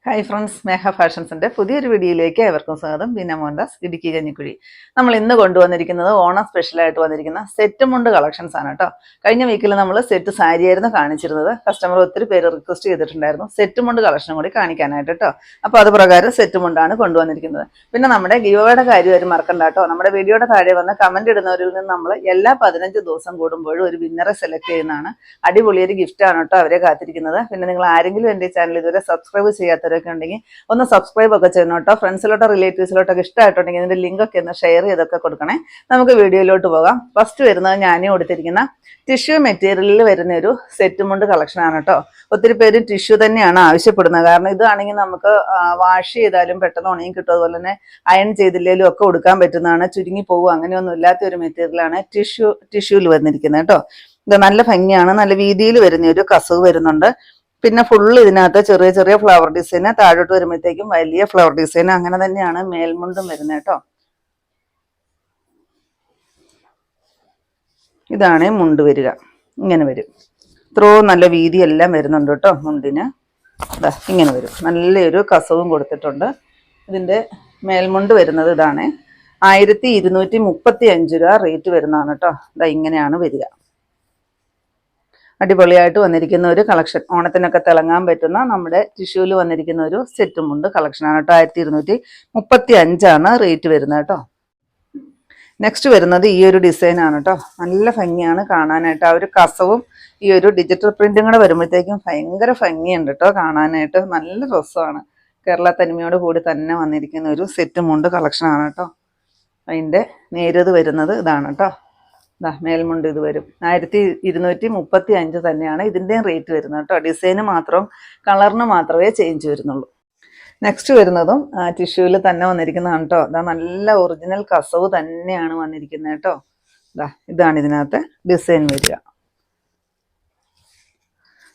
Hi friends, സ്നേഹ ഫാഷൻസിൻ്റെ പുതിയൊരു വീഡിയോയിലേക്ക് ഏവർക്കും സ്വാഗതം. ബീന മോഹൻദാസ്, ഇടുക്കി കഞ്ഞിക്കുഴി. നമ്മൾ ഇന്ന് കൊണ്ടുവന്നിരിക്കുന്നത് ഓണം സ്പെഷ്യലായിട്ട് വന്നിരിക്കുന്ന സെറ്റ് മുണ്ട് കളക്ഷൻസ് ആണ് കേട്ടോ. കഴിഞ്ഞ വീക്കിൽ നമ്മൾ സെറ്റ് സാരി ആയിരുന്നു കാണിച്ചിരുന്നത്. കസ്റ്റമർ ഒത്തിരി പേര് റിക്വസ്റ്റ് ചെയ്തിട്ടുണ്ടായിരുന്നു സെറ്റ് മുണ്ട് കളക്ഷനും കൂടി കാണിക്കാനായിട്ട് കേട്ടോ. അപ്പോൾ അത് പ്രകാരം സെറ്റ് മുണ്ടാണ് കൊണ്ടുവന്നിരിക്കുന്നത്. പിന്നെ നമ്മുടെ ഗിവോയുടെ കാര്യം ഒരു മറക്കണ്ട കേട്ടോ. നമ്മുടെ വീഡിയോയുടെ താഴെ വന്ന് കമൻറ്റ് ഇടുന്നവരിൽ നിന്ന് നമ്മൾ എല്ലാ 15 ദിവസം കൂടുമ്പോഴും ഒരു വിന്നറെ സെലക്ട് ചെയ്യുന്നതാണ്. അടിപൊളിയൊരു ഗിഫ്റ്റാണ് കേട്ടോ അവരെ കാത്തിരിക്കുന്നത്. പിന്നെ നിങ്ങൾ ആരെങ്കിലും എൻ്റെ ചാനൽ ഇതുവരെ സബ്സ്ക്രൈബ് ചെയ്യാത്തവരൊക്കെ ഉണ്ടെങ്കിൽ ഒന്ന് സബ്സ്ക്രൈബ് ഒക്കെ ചെയ്യണം കേട്ടോ. ഫ്രണ്ട്സിലോട്ടോ റിലേറ്റീവ്സിലോട്ടൊക്കെ ഇഷ്ടമായിട്ടുണ്ടെങ്കിൽ ഇതിൻ്റെ ലിങ്കൊക്കെ ഒന്ന് ഷെയർ ചെയ്തൊക്കെ കൊടുക്കണേ. നമുക്ക് വീഡിയോയിലോട്ട് പോകാം. ഫസ്റ്റ് വരുന്നത് ഞാനീ കൊടുത്തിരിക്കുന്ന ടിഷ്യൂ മെറ്റീരിയലിൽ വരുന്ന ഒരു സെറ്റ് മുണ്ട് കളക്ഷനാണ് കേട്ടോ. ഒത്തിരി പേര് ടിഷ്യൂ തന്നെയാണ് ആവശ്യപ്പെടുന്നത്. കാരണം ഇതാണെങ്കിൽ നമുക്ക് വാഷ് ചെയ്താലും പെട്ടെന്ന് ഉണങ്ങി കിട്ടും. അതുപോലെ തന്നെ അയൺ ചെയ്തില്ലേലും ഒക്കെ കൊടുക്കാൻ പറ്റുന്നതാണ്. ചുരുങ്ങി പോകും അങ്ങനെയൊന്നും ഇല്ലാത്ത ഒരു മെറ്റീരിയലാണ് ടിഷ്യൂവിൽ വന്നിരിക്കുന്നത് കേട്ടോ. ഇത് നല്ല ഭംഗിയാണ്. നല്ല വീതിയിൽ വരുന്ന ഒരു കസവ് വരുന്നുണ്ട്. പിന്നെ ഫുള്ള് ഇതിനകത്ത് ചെറിയ ചെറിയ ഫ്ലവർ ഡിസൈന്, താഴോട്ട് വരുമ്പോഴത്തേക്കും വലിയ ഫ്ലവർ ഡിസൈൻ, അങ്ങനെ തന്നെയാണ് മേൽമുണ്ടും വരുന്നത് കേട്ടോ. ഇതാണ് മുണ്ട് വരിക, ഇങ്ങനെ വരും. ഇത്രയും നല്ല വീതിയെല്ലാം വരുന്നുണ്ട് കേട്ടോ മുണ്ടിന്. ഇങ്ങനെ വരും. നല്ലൊരു കസവും കൊടുത്തിട്ടുണ്ട്. ഇതിൻ്റെ മേൽമുണ്ട് വരുന്നത് ഇതാണ്. 1235 രൂപ റേറ്റ് വരുന്നതാണ് കേട്ടോ. ഇങ്ങനെയാണ് വരിക. അടിപൊളിയായിട്ട് വന്നിരിക്കുന്ന ഒരു കളക്ഷൻ. ഓണത്തിനൊക്കെ തിളങ്ങാൻ പറ്റുന്ന നമ്മുടെ ടിഷ്യൂവിൽ വന്നിരിക്കുന്ന ഒരു സെറ്റ് മുണ്ട് കളക്ഷനാണ് കേട്ടോ. 1235 റേറ്റ് വരുന്നത് കേട്ടോ. നെക്സ്റ്റ് വരുന്നത് ഈ ഒരു ഡിസൈനാണ് കേട്ടോ. നല്ല ഭംഗിയാണ് കാണാനായിട്ട്. ആ ഒരു കസവും ഈ ഒരു ഡിജിറ്റൽ പ്രിന്റും കൂടെ വരുമ്പോഴത്തേക്കും ഭയങ്കര ഭംഗിയുണ്ട് കേട്ടോ കാണാനായിട്ട്. നല്ല രസമാണ്. കേരള തനിമയോട് കൂടി തന്നെ വന്നിരിക്കുന്ന ഒരു സെറ്റ് മുണ്ട് കളക്ഷനാണ് കേട്ടോ. അതിൻ്റെ നേരത് വരുന്നത് ഇതാണ് കേട്ടോ. മേൽമുണ്ട് ഇത് വരും. 1235 തന്നെയാണ് ഇതിൻ്റെയും റേറ്റ് വരുന്നത് കേട്ടോ. ഡിസൈന് മാത്രം, കളറിന് മാത്രമേ ചേഞ്ച് വരുന്നുള്ളൂ. നെക്സ്റ്റ് വരുന്നതും ടിഷ്യൂവിൽ തന്നെ വന്നിരിക്കുന്നതാണ് കേട്ടോ. നല്ല ഒറിജിനൽ കസവ് തന്നെയാണ് വന്നിരിക്കുന്നത് കേട്ടോ. ഇതാണ് ഇതിനകത്ത് ഡിസൈൻ വരിക.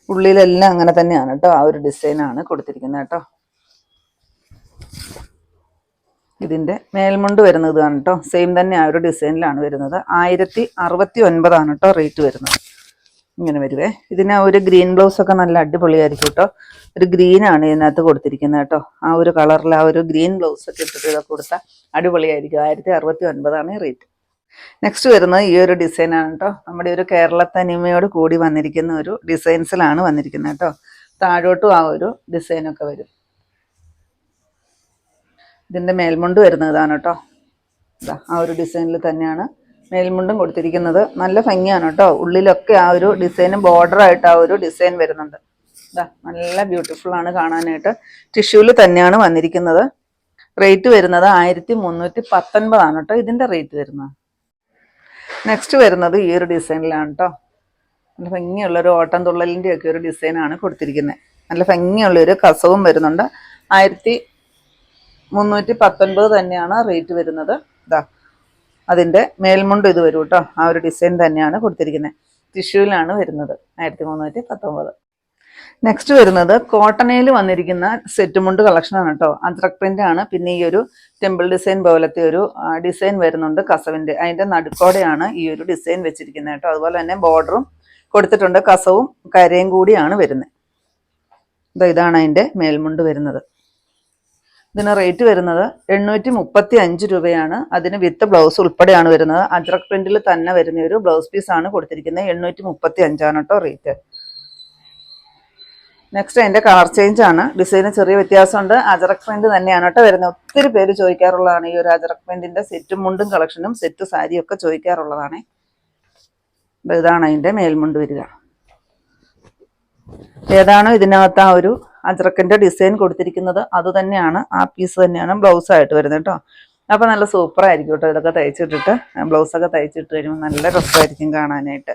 ഉള്ളിലെല്ലാം അങ്ങനെ തന്നെയാണ് കേട്ടോ. ആ ഒരു ഡിസൈനാണ് കൊടുത്തിരിക്കുന്നത് കേട്ടോ. ഇതിൻ്റെ മേൽമുണ്ട് വരുന്നത് ആണ് കേട്ടോ. സെയിം തന്നെ ആ ഒരു ഡിസൈനിലാണ് വരുന്നത്. 1069 കേട്ടോ റേറ്റ് വരുന്നത്. ഇങ്ങനെ വരുവേ. ഇതിന് ഒരു ഗ്രീൻ ബ്ലൗസ് ഒക്കെ നല്ല അടിപൊളിയായിരിക്കും കേട്ടോ. ഒരു ഗ്രീനാണ് ഇതിനകത്ത് കൊടുത്തിരിക്കുന്നത് കേട്ടോ. ആ ഒരു കളറിൽ ആ ഒരു ഗ്രീൻ ബ്ലൗസ് ഒക്കെ ഇട്ടിട്ട് ഇതൊക്കെ കൊടുത്താൽ അടിപൊളിയായിരിക്കും. 1069 റേറ്റ്. നെക്സ്റ്റ് വരുന്നത് ഈ ഒരു ഡിസൈനാണ് കേട്ടോ. നമ്മുടെ ഒരു കേരള തനിമയോട് കൂടി വന്നിരിക്കുന്ന ഒരു ഡിസൈൻസിലാണ് വന്നിരിക്കുന്നത് കേട്ടോ. താഴോട്ടും ആ ഒരു ഡിസൈനൊക്കെ വരും. ഇതിൻ്റെ മേൽമുണ്ട് വരുന്നതാണ് കേട്ടോ. ആ ഒരു ഡിസൈനിൽ തന്നെയാണ് മേൽമുണ്ടും കൊടുത്തിരിക്കുന്നത്. നല്ല ഭംഗിയാണ് കേട്ടോ. ഉള്ളിലൊക്കെ ആ ഒരു ഡിസൈന് ബോർഡറായിട്ട് ആ ഒരു ഡിസൈൻ വരുന്നുണ്ട്. നല്ല ബ്യൂട്ടിഫുൾ ആണ് കാണാനായിട്ട്. ടിഷ്യൂവിൽ തന്നെയാണ് വന്നിരിക്കുന്നത്. റേറ്റ് വരുന്നത് 1319 കേട്ടോ ഇതിൻ്റെ റേറ്റ് വരുന്നത്. നെക്സ്റ്റ് വരുന്നത് ഈ ഒരു ഡിസൈനിലാണ് കേട്ടോ. നല്ല ഭംഗിയുള്ളൊരു ഓട്ടം തുള്ളലിൻ്റെ ഒക്കെ ഒരു ഡിസൈനാണ് കൊടുത്തിരിക്കുന്നത്. നല്ല ഭംഗിയുള്ളൊരു കസവും വരുന്നുണ്ട്. 1319 തന്നെയാണ് റേറ്റ് വരുന്നത്. അതിൻ്റെ മേൽമുണ്ട് ഇത് വരും കേട്ടോ. ആ ഒരു ഡിസൈൻ തന്നെയാണ് കൊടുത്തിരിക്കുന്നത്. ടിഷ്യൂവിലാണ് വരുന്നത്. 1319. നെക്സ്റ്റ് വരുന്നത് കോട്ടണയിൽ വന്നിരിക്കുന്ന സെറ്റ് മുണ്ട് കളക്ഷനാണ് കേട്ടോ. അജ്രക് പ്രിന്റ് ആണ്. പിന്നെ ഈ ഒരു ടെമ്പിൾ ഡിസൈൻ പോലത്തെ ഒരു ഡിസൈൻ വരുന്നുണ്ട് കസവിൻ്റെ. അതിൻ്റെ നടുക്കോടെയാണ് ഈ ഒരു ഡിസൈൻ വെച്ചിരിക്കുന്നത് കേട്ടോ. അതുപോലെ തന്നെ ബോർഡറും കൊടുത്തിട്ടുണ്ട്. കസവും കരയും കൂടിയാണ് വരുന്നത്. ഇതാണ് അതിൻ്റെ മേൽമുണ്ട് വരുന്നത്. ഇതിന് റേറ്റ് വരുന്നത് 835 രൂപയാണ്. അതിന് വിത്ത് ബ്ലൗസ് ഉൾപ്പെടെയാണ് വരുന്നത്. അജ്രക് പ്രിന്റിൽ തന്നെ വരുന്ന ഒരു ബ്ലൗസ് പീസാണ് കൊടുത്തിരിക്കുന്നത്. 835 കേട്ടോ റേറ്റ്. നെക്സ്റ്റ് അതിൻ്റെ കളർ ചേഞ്ച് ആണ്. ഡിസൈന് ചെറിയ വ്യത്യാസമുണ്ട്. അജ്രക് പ്രിന്റ് തന്നെയാണ് കേട്ടോ വരുന്നത്. ഒത്തിരി പേര് ചോദിക്കാറുള്ളതാണ് ഈ ഒരു അജ്രക് പ്രിന്റിൻ്റെ സെറ്റ് മുണ്ടും കളക്ഷനും സെറ്റ് സാരിയും ഒക്കെ ചോദിക്കാറുള്ളതാണ്. ഇതാണ് അതിൻ്റെ മേൽമുണ്ട് വരിക. ഏതാണോ ഇതിനകത്ത് ആ ഒരു അജ്രക്കിൻ്റെ ഡിസൈൻ കൊടുത്തിരിക്കുന്നത് അത് തന്നെയാണ്, ആ പീസ് തന്നെയാണ് ബ്ലൗസ് ആയിട്ട് വരുന്നത് കേട്ടോ. അപ്പോൾ നല്ല സൂപ്പറായിരിക്കും കേട്ടോ. ഇതൊക്കെ തയ്ച്ചിട്ടിട്ട് ബ്ലൗസൊക്കെ തയ്ച്ചിട്ട് കഴിയുമ്പോൾ നല്ല രസമായിരിക്കും കാണാനായിട്ട്.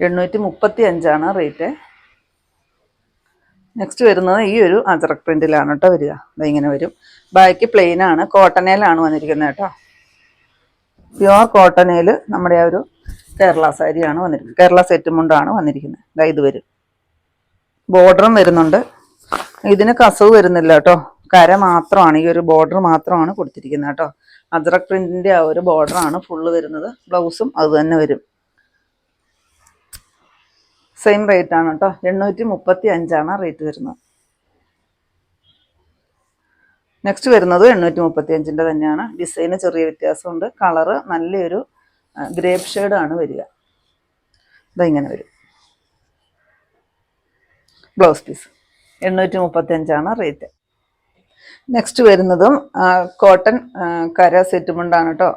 835 റേറ്റ്. നെക്സ്റ്റ് വരുന്നത് ഈ ഒരു അജ്രക് പ്രിന്റിലാണ് കേട്ടോ വരിക. ഇങ്ങനെ വരും. ബാക്കി പ്ലെയിൻ ആണ്. കോട്ടണയിലാണ് വന്നിരിക്കുന്നത് കേട്ടോ. പ്യുവർ കോട്ടണയിൽ നമ്മുടെ ആ ഒരു കേരള സാരിയാണ് വന്നിരിക്കുന്നത്. കേരള സെറ്റ് മുണ്ടാണ് വന്നിരിക്കുന്നത്. ഇത് വരും. ബോർഡറും വരുന്നുണ്ട്. ഇതിന് കസവ് വരുന്നില്ല കേട്ടോ. കര മാത്രമാണ്, ഈ ഒരു ബോർഡർ മാത്രമാണ് കൊടുത്തിരിക്കുന്നത് കേട്ടോ. അജ്രക് പ്രിന്റിന്റെ ആ ഒരു ബോർഡറാണ് ഫുള്ള് വരുന്നത്. ബ്ലൗസും അത് തന്നെ വരും. സെയിം റേറ്റ് ആണ് കേട്ടോ. 835 റേറ്റ് വരുന്നത്. നെക്സ്റ്റ് വരുന്നത് 835 തന്നെയാണ്. ഡിസൈന് ചെറിയ വ്യത്യാസമുണ്ട്. കളറ് നല്ലൊരു ഗ്രേപ്പ് ഷെയ്ഡാണ് വരിക. ഇങ്ങനെ വരും. Blouse piece 835 rate. നെക്സ്റ്റ് വരുന്നതും കോട്ടൺ കര സെറ്റ് മുണ്ടാണ് കേട്ടോ.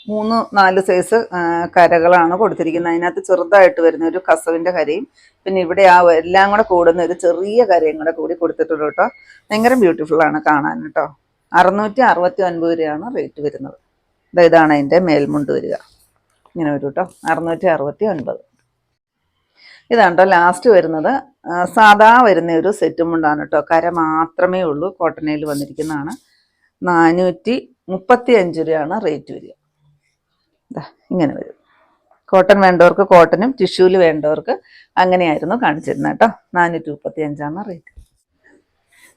3-4 സൈസ് കരകളാണ് കൊടുത്തിരിക്കുന്നത്. അതിനകത്ത് ചെറുതായിട്ട് വരുന്ന ഒരു കസവിൻ്റെ കരയും പിന്നെ ഇവിടെ എല്ലാം കൂടെ കൂടുന്ന ഒരു ചെറിയ കരയും കൂടെ കൂടി കൊടുത്തിട്ടുണ്ട് കേട്ടോ. ഭയങ്കര ബ്യൂട്ടിഫുള്ളാണ് കാണാൻ കേട്ടോ. 669 രൂപയാണ് റേറ്റ് വരുന്നത്. ഇതാണ് അതിൻ്റെ മേൽമുണ്ട് വരിക. ഇങ്ങനെ വരും കേട്ടോ. 669. ഇതാണ് കേട്ടോ ലാസ്റ്റ് വരുന്നത്. സാധാ വരുന്ന ഒരു സെറ്റ് മുണ്ടാണ് കേട്ടോ. കര മാത്രമേ ഉള്ളൂ. കോട്ടണിൽ വന്നിരിക്കുന്നതാണ്. 435 രൂപയാണ് റേറ്റ് വരിക. ഇങ്ങനെ വരും. കോട്ടൺ വേണ്ടവർക്ക് കോട്ടനും ടിഷ്യൂല് വേണ്ടവർക്ക് അങ്ങനെയായിരുന്നു കാണിച്ചിരുന്നത് കേട്ടോ. 435 റേറ്റ്.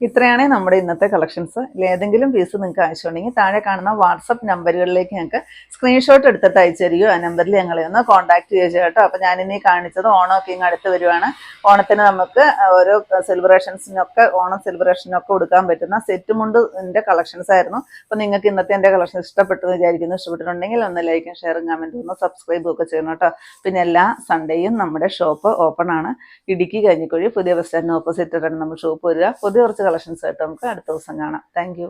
ഇത്രയാണ് നമ്മുടെ ഇന്നത്തെ കളക്ഷൻസ്. ഏതെങ്കിലും പീസ് നിങ്ങൾക്ക് ആവശ്യമുണ്ടെങ്കിൽ താഴെ കാണുന്ന വാട്സപ്പ് നമ്പറുകളിലേക്ക് ഞങ്ങൾക്ക് സ്ക്രീൻഷോട്ട് എടുത്തിട്ട് അയച്ചു തരികയോ ആ നമ്പറിൽ ഞങ്ങളെ ഒന്ന് കോൺടാക്ട് ചെയ്യുക കേട്ടോ. അപ്പോൾ ഞാനിനി കാണിച്ചത് ഓണമൊക്കെ ഇങ്ങ് അടുത്ത് വരുവാണ്. ഓണത്തിന് നമുക്ക് ഓരോ സെലിബ്രേഷൻസിനൊക്കെ ഓണം സെലിബ്രേഷനൊക്കെ കൊടുക്കാൻ പറ്റുന്ന സെറ്റ് മുണ്ടിൻ്റെ കളക്ഷൻസ് ആയിരുന്നു. അപ്പോൾ നിങ്ങൾക്ക് ഇന്നത്തെ എൻ്റെ കളക്ഷൻ ഇഷ്ടപ്പെട്ടു വിചാരിക്കുന്നു. ഇഷ്ടപ്പെട്ടിട്ടുണ്ടെങ്കിൽ ഒന്ന് ലൈക്കും ഷെയറും കമൻറ്റും ഒന്ന് സബ്സ്ക്രൈബും ഒക്കെ ചെയ്യണം കേട്ടോ. പിന്നെ എല്ലാ സൺഡേയും നമ്മുടെ ഷോപ്പ് ഓപ്പൺ ആണ്. ഇടുക്കി കഞ്ഞിക്കുഴി പുതിയ ബസ് സ്റ്റാൻഡിന് ഓപ്പോസിറ്റ് ആണ് നമ്മുടെ ഷോപ്പ് വരിക. പുതിയ കുറച്ച് കളക്ഷൻസ് ആയിട്ട് നമുക്ക് അടുത്ത ദിവസം കാണാം. Thank you.